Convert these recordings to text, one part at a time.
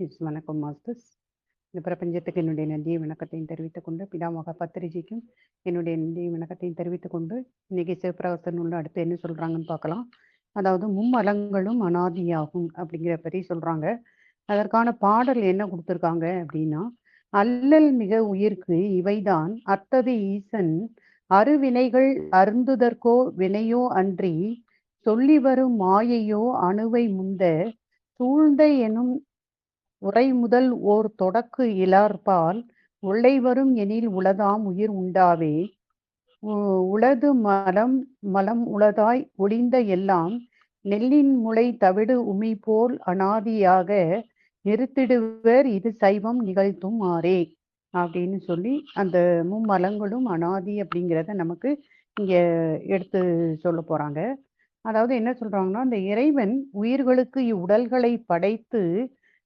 வணக்கம் மாஸ்டர்ஸ். இந்த பிரபஞ்சத்துக்கு என்னுடைய நன்றியை வணக்கத்தையும் தெரிவித்துக் கொண்டு, பிதாமக பத்திரிஜிக்கும் என்னுடைய நன்றியை வணக்கத்தையும் தெரிவித்துக் கொண்டு, இன்னைக்கு சிவபிரகாசன் உள்ள அடுத்து என்ன சொல்றாங்கன்னு பார்க்கலாம். அதாவது மும்மலங்களும் அனாதியாகும் அப்படிங்கிற பற்றி சொல்றாங்க. அதற்கான பாடல் என்ன கொடுத்துருக்காங்க அப்படின்னா, அல்லல் மிக உயிர்க்கு இவைதான் அத்தது ஈசன் அருவினைகள் அருந்துதற்கோ வினையோ அன்றி சொல்லி வரும் மாயையோ அணுவை முந்த சூழ்ந்த எனும் உரை முதல் ஓர் தொடக்கு இலார்பால் உள்ளை வரும் எனில் உளதாம் உயிர் உண்டாவே உளது மலம் மலம் உளதாய் ஒளிந்த எல்லாம் நெல்லின் முளை தவிடு உமி போல் அனாதியாக நிறுத்திடுவர் இது சைவம் நிகழ்த்தும் ஆறே அப்படின்னு சொல்லி அந்த மும்மலங்களும் அனாதி அப்படிங்கிறத நமக்கு இங்க எடுத்து சொல்ல போறாங்க. அதாவது என்ன சொல்றாங்கன்னா, அந்த இறைவன் உயிர்களுக்கு இவ்வுடல்களை படைத்து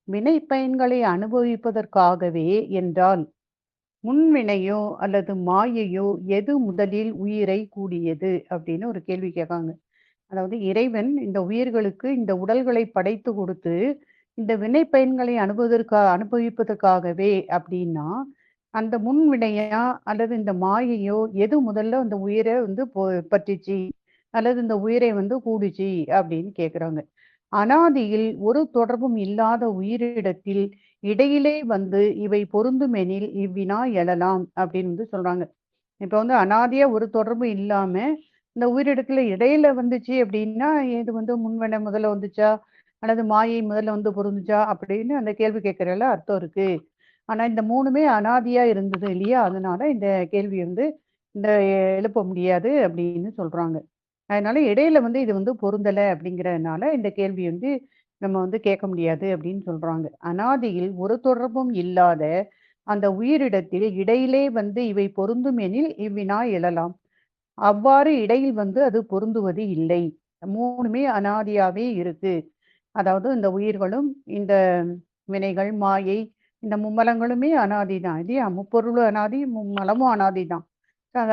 வினை பயன்களை அனுபவிப்பதற்காகவே என்றால் முன்வினையோ அல்லது மாயையோ எது முதலில் உயிரை கூடியது அப்படின்னு ஒரு கேள்வி கேட்காங்க. அதாவது இறைவன் இந்த உயிர்களுக்கு இந்த உடல்களை படைத்து கொடுத்து இந்த வினை பயன்களை அனுபவிப்பதற்காகவே அப்படின்னா அந்த முன்வினையா அல்லது இந்த மாயையோ எது முதல்ல அந்த உயிரை பற்றிச்சு அல்லது இந்த உயிரை கூடிச்சு அப்படின்னு கேக்குறாங்க. அனாதியில் ஒரு தொடர்பும் இல்லாத உயிரிடத்தில் இடையிலே இவை பொருந்துமெனில் இவ்வினா எழலாம் அப்படின்னு சொல்றாங்க. இப்ப அனாதியா ஒரு தொடர்பும் இல்லாம இந்த உயிரிடத்துல இடையில வந்துச்சு அப்படின்னா இது முன்வினை முதல்ல வந்துச்சா அல்லது மாயை முதல்ல பொருந்துச்சா அப்படின்னு அந்த கேள்வி கேட்கறதுல அர்த்தம் இருக்கு. ஆனா இந்த மூணுமே அனாதியா இருந்தது இல்லையா, அதனால இந்த கேள்வி இந்த எழுப்ப முடியாது அப்படின்னு சொல்றாங்க. அதனால இடையில இது பொருந்தல அப்படிங்கறதுனால இந்த கேள்வி நம்ம கேட்க முடியாது அப்படின்னு சொல்றாங்க. அனாதியில் ஒரு தொடர்பும் இல்லாத அந்த உயிரிடத்தில் இடையிலே இவை பொருந்தும் எனில் இவ்வினா எழலாம். அவ்வாறு இடையில் அது பொருந்துவது இல்லை. மூணுமே அனாதியாவே இருக்கு. அதாவது இந்த உயிர்களும் இந்த வினைகள் மாயை இந்த மும்மலங்களுமே அனாதிதான் இல்லையா, முப்பொருளும் அனாதி மும்மலமும் அனாதிதான்.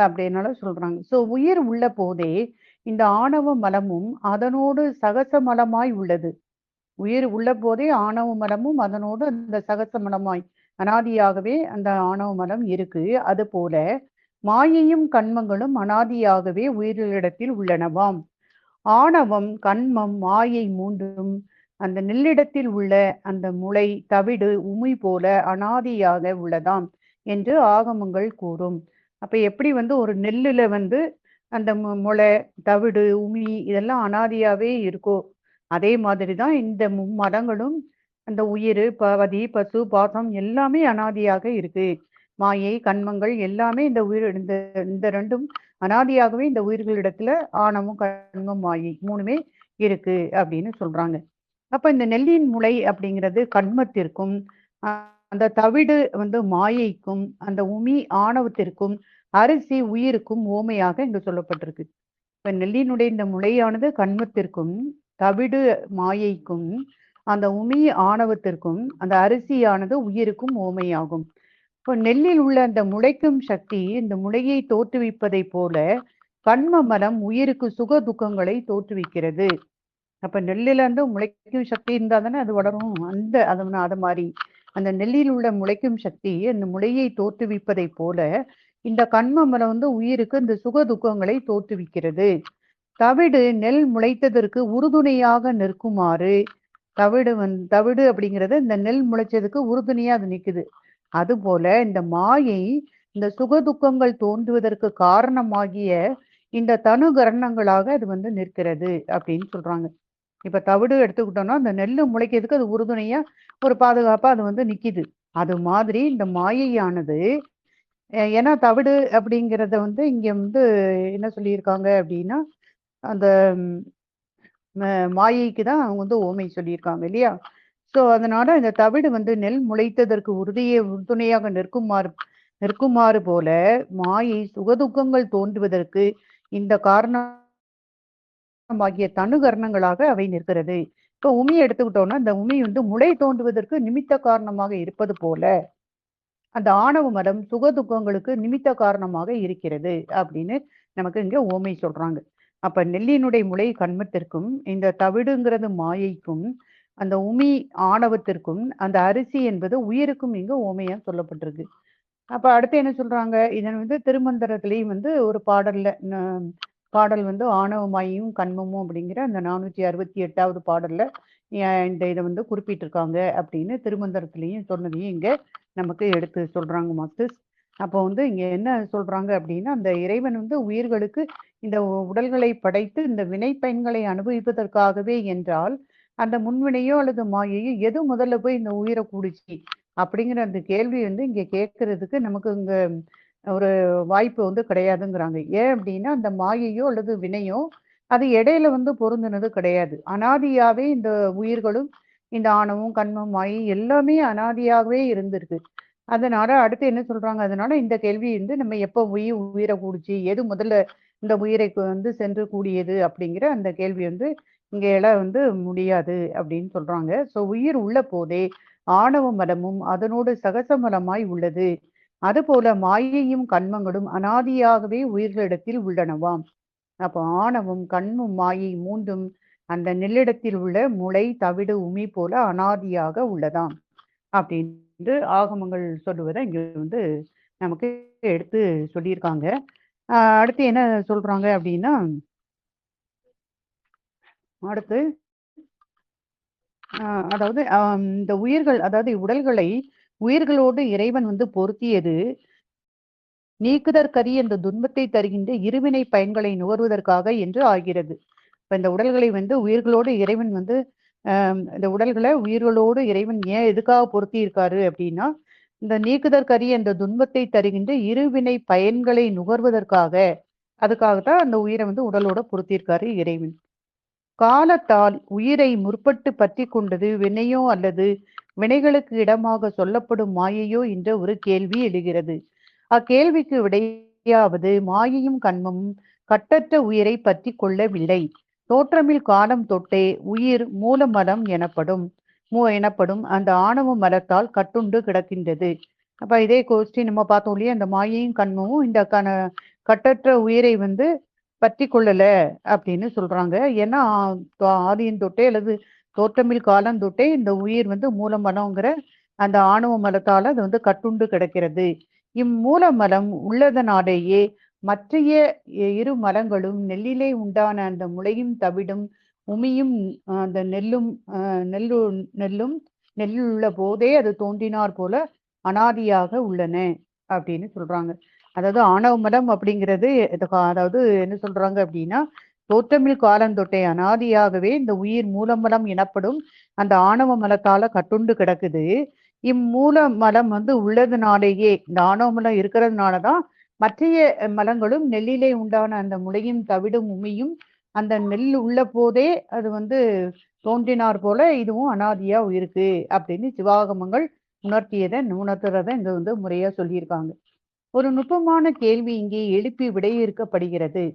அப்படின்னால சொல்றாங்க. சோ உயிர் உள்ள போதே இந்த ஆணவ மலமும் அதனோடு சகச மலமாய் உள்ளது. உயிர் உள்ள போதே ஆணவ மலமும் அதனோடு அந்த சகச மலமாய் அனாதியாகவே அந்த ஆணவ மலம் இருக்கு. அது போல மாயையும் கண்மங்களும் அனாதியாகவே உயிரிடத்தில் உள்ளனவாம். ஆணவம் கண்மம் மாயை மூன்றும் அந்த நெல்லிடத்தில் உள்ள அந்த முளை தவிடு உமி போல அனாதியாக உள்ளதாம் என்று ஆகமங்கள் கூறும். அப்ப எப்படி ஒரு நெல்லுல அந்த முளை தவிடு உமி இதெல்லாம் அனாதியாவே இருக்கோ, அதே மாதிரிதான் இந்த மும்மரங்களும் அந்த உயிர் பவதி பசு பாசம் எல்லாமே அனாதியாக இருக்கு. மாயை கண்மங்கள் எல்லாமே இந்த உயிர் இந்த ரெண்டும் அனாதியாகவே இந்த உயிர்களிடத்துல ஆணவம் கண்மம் மாயை மூணுமே இருக்கு அப்படின்னு சொல்றாங்க. அப்ப இந்த நெல்லின் முளை அப்படிங்கிறது கண்மத்திற்கும் அந்த தவிடு மாயைக்கும் அந்த உமி ஆணவத்திற்கும் அரிசி உயிருக்கும் ஓமையாக இங்கு சொல்லப்பட்டிருக்கு. இப்ப நெல்லினுடைய இந்த முளையானது கண்மத்திற்கும் தவிடு மாயைக்கும் அந்த உமி ஆணவத்திற்கும் அந்த அரிசியானது உயிருக்கும் ஓமையாகும். இப்போ நெல்லில் உள்ள அந்த முளைக்கும் சக்தி இந்த முளையை தோற்றுவிப்பதை போல கண்ம மரம் உயிருக்கு சுக துக்கங்களை தோற்றுவிக்கிறது. அப்ப நெல்லில முளைக்கும் சக்தி இருந்தா தானே அது வளரும். அது மாதிரி அந்த நெல்லில் உள்ள முளைக்கும் சக்தி அந்த முளையை தோற்றுவிப்பதை போல இந்த கண்ம மரம் உயிருக்கு இந்த சுக துக்கங்களை தோற்றுவிக்கிறது. தவிடு நெல் முளைத்ததற்கு உறுதுணையாக நிற்குமாறு தவிடு அப்படிங்கிறது இந்த நெல் முளைச்சதுக்கு உறுதுணையா அது நிக்குது. அது போல இந்த மாயை இந்த சுக துக்கங்கள் தோன்றுவதற்கு காரணமாகிய இந்த தனு கரணங்களாக அது நிற்கிறது அப்படின்னு சொல்றாங்க. இப்ப தவிடு எடுத்துக்கிட்டோம்னா அந்த நெல்லு முளைக்கிறதுக்கு அது உறுதுணையா ஒரு பாதுகாப்பா அது நிக்குது. அது மாதிரி இந்த மாயையானது ஏன்னா தவிடு அப்படிங்கிறத இங்க என்ன சொல்லியிருக்காங்க அப்படின்னா அந்த மாயைக்கு தான் அவங்க ஓமை சொல்லியிருக்காங்க இல்லையா. சோ அதனால இந்த தவிடு நெல் முளைத்ததற்கு உறுதுணையாக நிற்குமாறு போல மாயை சுகதுக்கங்கள் தோன்றுவதற்கு இந்த காரணமாகிய தனுகரணங்களாக அவை நிற்கிறது. இப்போ உமி எடுத்துக்கிட்டோம்னா இந்த உமி முளை தோன்றுவதற்கு நிமித்த காரணமாக இருப்பது போல அந்த ஆணவ மரம் சுகதுக்கங்களுக்கு நிமித்த காரணமாக இருக்கிறது அப்படின்னு நமக்கு இங்க ஓமை சொல்றாங்க. அப்ப நெல்லினுடைய முளை கண்மத்திற்கும் இந்த தவிடுங்கிறது மாயைக்கும் அந்த உமி ஆணவத்திற்கும் அந்த அரிசி என்பது உயிருக்கும் இங்கு உவமையா சொல்லப்பட்டிருக்கு. அப்ப அடுத்து என்ன சொல்றாங்க? இதன் வந்து திருமந்திரத்திலேயும் வந்து ஒரு பாடல்ல பாடல் வந்து ஆணவமாயும் கண்மமும் அப்படிங்கிற அந்த 468வது பாடல்ல இந்த இதை வந்து குறிப்பிட்டிருக்காங்க அப்படின்னு திருமந்திரத்திலையும் சொன்னதையும் இங்க நமக்கு எடுத்து சொல்றாங்க மாஸ்டர்ஸ். அப்போ வந்து இங்க என்ன சொல்றாங்க அப்படின்னா, அந்த இறைவன் வந்து உயிர்களுக்கு இந்த உடல்களை படைத்து இந்த வினை பயன்களை அனுபவிப்பதற்காகவே என்றால், அந்த முன்வினையோ அல்லது மாயையோ எது முதல்ல போய் இந்த உயிரை கூடுச்சு அப்படிங்கிற அந்த கேள்வி வந்து இங்க கேட்கறதுக்கு நமக்கு இங்க ஒரு வாய்ப்பு வந்து கிடையாதுங்கிறாங்க. ஏன் அப்படின்னா, அந்த மாயையோ அல்லது வினையோ அது இடையில வந்து பொருந்தினது கிடையாது. அனாதியாவே இந்த உயிர்களும் இந்த ஆணவம், கன்மம், மாயை எல்லாமே அனாதியாகவே இருந்திருக்கு. அதனால அடுத்து என்ன சொல்றாங்க? அதனால இந்த கேள்வி வந்து நம்ம எப்ப உயிரை கூடுச்சு? எது முதல்ல இந்த உயிரை வந்து சென்று கூடியது? அப்படிங்கிற அந்த கேள்வி வந்து இங்க எழ வந்து முடியாது அப்படின்னு சொல்றாங்க. ஸோ உயிர் உள்ள போதே ஆணவ மலமும் அதனோடு சகசமலமாய் உள்ளது. அதுபோல மாயையும் கன்மங்களும் அனாதியாகவே உயிர்களிடத்தில் உள்ளனவாம். அப்போ ஆணவம், கண்மும், மாயை மூன்றும் அந்த நெல்லிடத்தில் உள்ள முளை, தவிடு, உமி போல அனாதியாக உள்ளதாம் அப்படின்னு ஆகமங்கள் சொல்லுவதை இங்க வந்து நமக்கு எடுத்து சொல்லியிருக்காங்க. அடுத்து என்ன சொல்றாங்க அப்படின்னா, அடுத்து அதாவது இந்த உயிர்கள், அதாவது உடல்களை உயிர்களோடு இறைவன் வந்து பொருத்தியது நீக்குதற்கரிய இந்த துன்பத்தை தருகின்ற இருவினை பயன்களை நுகர்வதற்காக என்று ஆகிறது. இப்ப இந்த உடல்களை வந்து உயிர்களோடு இறைவன் வந்து இந்த உடல்களை உயிர்களோடு இறைவன் ஏன் எதுக்காக பொருத்தி இருக்காரு அப்படின்னா, இந்த நீக்குதற்கரிய இந்த துன்பத்தை தருகின்ற இருவினை பயன்களை நுகர்வதற்காக, அதுக்காகத்தான் அந்த உயிரை வந்து உடலோட பொருத்தியிருக்காரு இறைவன். காலத்தால் உயிரை முற்பட்டு பற்றி கொண்டது வினையோ அல்லது வினைகளுக்கு இடமாக சொல்லப்படும் மாயையோ என்ற ஒரு கேள்வி எழுகிறது. அக்கேள்விக்கு விடையாவது மாயையும் கண்மமும் கட்டற்ற உயிரை பற்றி கொள்ளவில்லை. தோற்றமில் காலம் தொட்டே உயிர் மூலமலம் எனப்படும் அந்த ஆணவ மலத்தால் கட்டுண்டு கிடக்கின்றது. அப்ப இதே கோஷ்டி நம்ம பார்த்தோம் இல்லையா, அந்த மாயையும் கண்மமும் இந்த கட்டற்ற உயிரை வந்து பற்றி கொள்ளல அப்படின்னு சொல்றாங்க. ஏன்னா ஆதியின் தொட்டே அல்லது தோற்றமில் காலம் தொட்டே இந்த உயிர் வந்து மூலமலம்ங்கிற அந்த ஆணவ மலத்தால் அது வந்து கட்டுண்டு கிடக்கிறது. இம்மூல மலம் உள்ளதனாலேயே மற்றைய இரு மலங்களும் நெல்லிலே உண்டான அந்த முளையும் தவிடும் உமியும் அந்த நெல்லும் நெல்லும் நெல்லுள்ள போதே அது தோன்றினார் போல அனாதியாக உள்ளன அப்படின்னு சொல்றாங்க. அதாவது ஆணவ மலம் அப்படிங்கிறது அதாவது என்ன சொல்றாங்க அப்படின்னா, தோற்றமில் காலந்தொட்டை அனாதியாகவே இந்த உயிர் மூலமலம் எனப்படும் அந்த ஆணவ மலத்தால கட்டுண்டு கிடக்குது. இம்மூல மலம் வந்து உள்ளதுனாலேயே, இந்த ஆணவ மலம் இருக்கிறதுனாலதான் மற்றைய மலங்களும் நெல்லிலே உண்டான அந்த முளையும் தவிடும் உமியும் அந்த நெல் உள்ள போதே அது வந்து தோன்றினார் போல இதுவும் அனாதியா இருக்கு அப்படின்னு சிவாகமங்கள் உணர்த்துறத இங்க வந்து முறையா சொல்லியிருக்காங்க. ஒரு நுட்பமான கேள்வி இங்கே எழுப்பி விடையிறுக்கப்படுகிறது.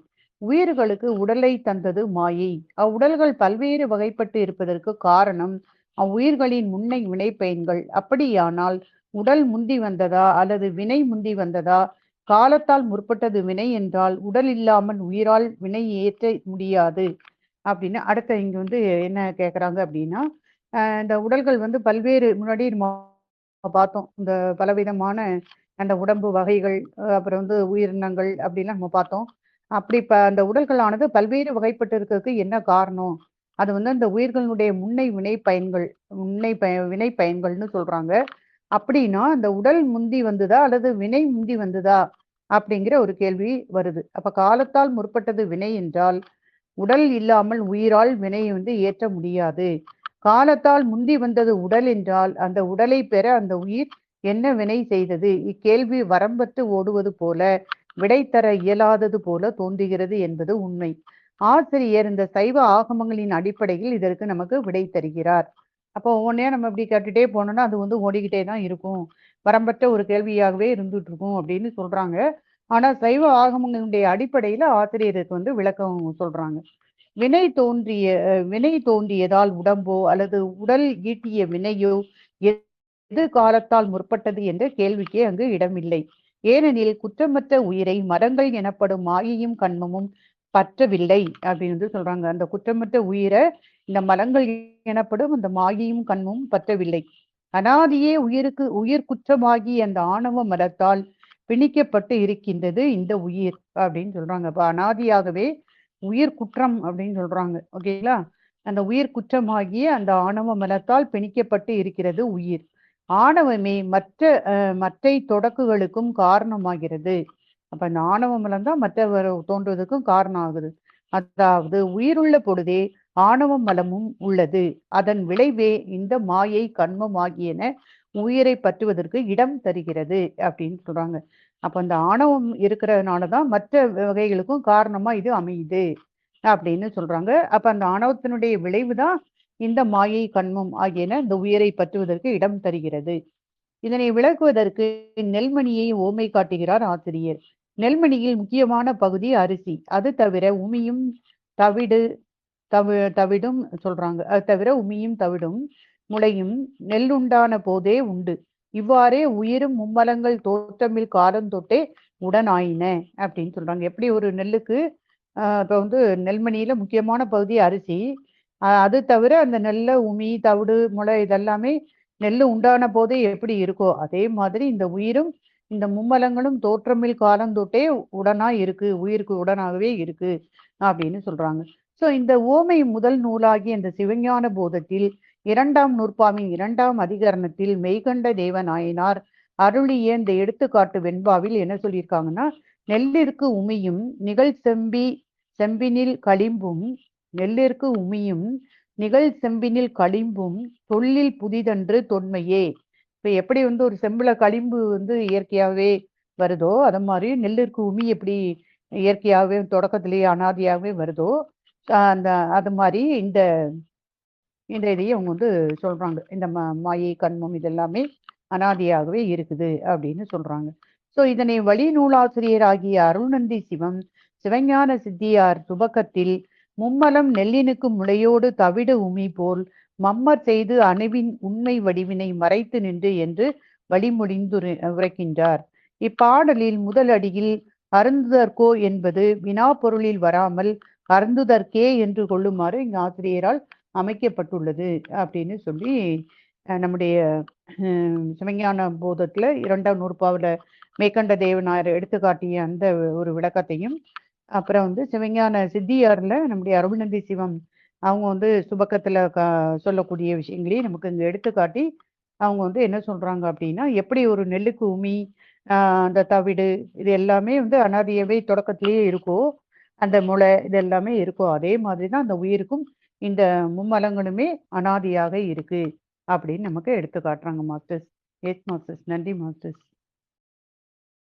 உயிர்களுக்கு உடலை தந்தது மாயை. அவ்வுடல்கள் பல்வேறு வகைப்பட்டு இருப்பதற்கு காரணம் அவ்வுயிர்களின் முன்னை வினை பயன்கள். அப்படியானால் உடல் முந்தி வந்ததா அல்லது வினை முந்தி வந்ததா? காலத்தால் முற்பட்டது வினை என்றால் உடல் இல்லாமல் உயிரால் வினை ஏற்ற முடியாது அப்படின்னு அடுத்த இங்க வந்து என்ன கேக்குறாங்க அப்படின்னா, இந்த உடல்கள் வந்து பல்வேறு முன்னாடி நம்ம பார்த்தோம். இந்த பலவிதமான அந்த உடம்பு வகைகள், அப்புறம் வந்து உயிரினங்கள் அப்படிலாம் நம்ம பார்த்தோம். அப்படி அந்த உடல்களானது பல்வேறு வகைப்பட்டு இருக்கிறதுக்கு என்ன காரணம்? அது வந்து அந்த உயிர்களுடைய முன்னை வினை பயன்கள், வினை பயன்கள்னு சொல்றாங்க. அப்படின்னா அந்த உடல் முந்தி வந்ததா அல்லது வினை முந்தி வந்ததா அப்படிங்கிற ஒரு கேள்வி வருது. அப்ப காலத்தால் முற்பட்டது வினை என்றால் உடல் இல்லாமல் உயிரால் வினை வந்து ஏற்ற முடியாது. காலத்தால் முந்தி வந்தது உடல் என்றால் அந்த உடலை பெற அந்த உயிர் என்ன வினை செய்தது? இக்கேள்வி வரம்பற்று ஓடுவது போல விடை தர இயலாதது போல தோன்றுகிறது என்பது உண்மை. ஆசிரியர் இந்த சைவ ஆகமங்களின் அடிப்படையில் இதற்கு நமக்கு விடை தருகிறார். அப்போ ஒவ்வொன்னே நம்ம இப்படி கேட்டுட்டே போனோம்னா அது வந்து ஓடிக்கிட்டே தான் இருக்கும். வரம்பற்ற ஒரு கேள்வியாகவே இருந்துட்டு இருக்கும் அப்படின்னு சொல்றாங்க. ஆனா சைவ ஆகமங்களுடைய அடிப்படையில ஆசிரியருக்கு வந்து விளக்கம் சொல்றாங்க. வினை தோன்றியதால் உடம்போ அல்லது உடல் ஈட்டிய வினையோ எது காலத்தால் முற்பட்டது என்ற கேள்விக்கே அங்கு இடமில்லை. ஏனெனில் குற்றமற்ற உயிரை மரங்கள் எனப்படும் மாயையும் கண்மமும் பற்றவில்லை அப்படின்னு சொல்றாங்க. அந்த குற்றமற்ற உயிரை இந்த மலங்கள் எனப்படும் அந்த மாயையும் கண்மும் பற்றவில்லை. அனாதியே உயிர் குற்றமாகி அந்த ஆணவ மலத்தால் பிணிக்கப்பட்டு இருக்கின்றது இந்த உயிர் அப்படின்னு சொல்றாங்க. அப்ப அனாதியாகவே உயிர் குற்றம் அப்படின்னு சொல்றாங்க. ஓகேங்களா? அந்த உயிர் குற்றமாகிய அந்த ஆணவ மலத்தால் பிணிக்கப்பட்டு இருக்கிறது உயிர். ஆணவமே மற்றை தொடக்குகளுக்கும் காரணமாகிறது. அப்ப இந்த ஆணவ மலம் தான் மற்ற தோன்றுவதற்கும் காரணம் ஆகுது. அதாவது உயிருள்ள பொழுதே ஆணவ மலமும் உள்ளது. அதன் விளைவே இந்த மாயை கண்மம் ஆகியன உயிரை பற்றுவதற்கு இடம் தருகிறது அப்படின்னு சொல்றாங்க. அப்ப அந்த ஆணவம் இருக்கிறதுனாலதான் மற்ற வகைகளுக்கும் காரணமா இது அமையுது அப்படின்னு சொல்றாங்க. அப்ப அந்த ஆணவத்தினுடைய விளைவுதான் இந்த மாயை கண்மம் ஆகியன இந்த உயிரை பற்றுவதற்கு இடம் தருகிறது. இதனை விளக்குவதற்கு நெல்மணியை ஓமை காட்டுகிறார் ஆசிரியர். நெல்மணியில் முக்கியமான பகுதி அரிசி. அது தவிர உமியும் தவிடு தவிடும் சொல்றாங்க. அது தவிர உமியும் தவிடும் முளையும் நெல்லுண்டான போதே உண்டு. இவ்வாறே உயிரும் மும்மலங்கள் தோற்றமில் காலம் தொட்டே உடனாயின அப்படின்னு சொல்றாங்க. எப்படி ஒரு நெல்லுக்கு இப்ப வந்து நெல்மணியில முக்கியமான பகுதி அரிசி. அது தவிர அந்த நெல்ல உமி தவிடு முளை இதெல்லாமே நெல்லு உண்டான போதே எப்படி இருக்கோ அதே மாதிரி இந்த உயிரும் இந்த மும்மலங்களும் தோற்றமில் காலம் தொட்டே உடனா இருக்கு, உயிருக்கு உடனாகவே இருக்கு அப்படின்னு சொல்றாங்க. சோ இந்த ஓமை முதல் நூலாகிய இந்த சிவஞான போதத்தில் 2ஆம் நூற்பாவின் 2ஆம் அதிகரணத்தில் மெய்கண்ட தேவநாயனார் அருளிய இந்த எடுத்துக்காட்டு வெண்பாவில் என்ன சொல்லியிருக்காங்கன்னா, நெல்லிற்கு உமியும் நிகழ் செம்பினில் களிம்பும் நெல்லிற்கு உமியும் நிகழ் செம்பினில் களிம்பும் தொல்லில் புதிதன்று தொன்மையே. இப்ப எப்படி வந்து ஒரு செம்புல களிம்பு வந்து இயற்கையாகவே வருதோ அது மாதிரி நெல்லிற்கு உமி எப்படி இயற்கையாகவே தொடக்கத்திலேயே அனாதியாகவே வருதோ அந்த அது மாதிரி இந்த இந்த இதையே அவங்க வந்து சொல்றாங்க. இந்த மாயை கண்மம் இதெல்லாமே அனாதியாகவே இருக்குது அப்படின்னு சொல்றாங்க. சோ இதனை வழி நூலாசிரியர் ஆகிய அருள்நந்தி சிவம் சிவஞான சித்தியார் துவக்கத்தில் மும்மலம் நெல்லினுக்கு முளையோடு தவிடு உமி போல் மம்மர் செய்து அணுவின் உண்மை வடிவினை மறைத்து நின்று என்று வழிமொழிந்து உரைக்கின்றார். இப்பாடலில் முதல் அடியில் அருந்துதற்கோ என்பது வினா பொருளில் வராமல் அருந்துதற்கே என்று கொள்ளுமாறு இங்கு ஆசிரியரால் அமைக்கப்பட்டுள்ளது அப்படின்னு சொல்லி நம்முடைய சிவஞான போதத்துல 2ஆம் நூற்பாவுல மேற்கண்ட தேவனார் எடுத்துக்காட்டிய அந்த ஒரு விளக்கத்தையும், அப்புறம் வந்து சிவஞான சித்தியார்ல நம்முடைய அருள்நந்தி சிவம் அவங்க வந்து சுபக்கத்துல சொல்லக்கூடிய விஷயங்களையும் நமக்கு இங்க எடுத்துக்காட்டி அவங்க வந்து என்ன சொல்றாங்க அப்படின்னா, எப்படி ஒரு நெல்லுக்கு உமி அந்த தவிடு இது எல்லாமே வந்து அனாதியவே தொடக்கத்திலேயே இருக்கோ, அந்த முளை இது எல்லாமே இருக்கோ அதே மாதிரிதான் அந்த உயிருக்கும் இந்த மும்மலங்களுமே அனாதியாக இருக்கு அப்படின்னு நமக்கு எடுத்து காட்டுறாங்க மாஸ்டர்ஸ். S masters. நன்றி மாஸ்டர்ஸ்.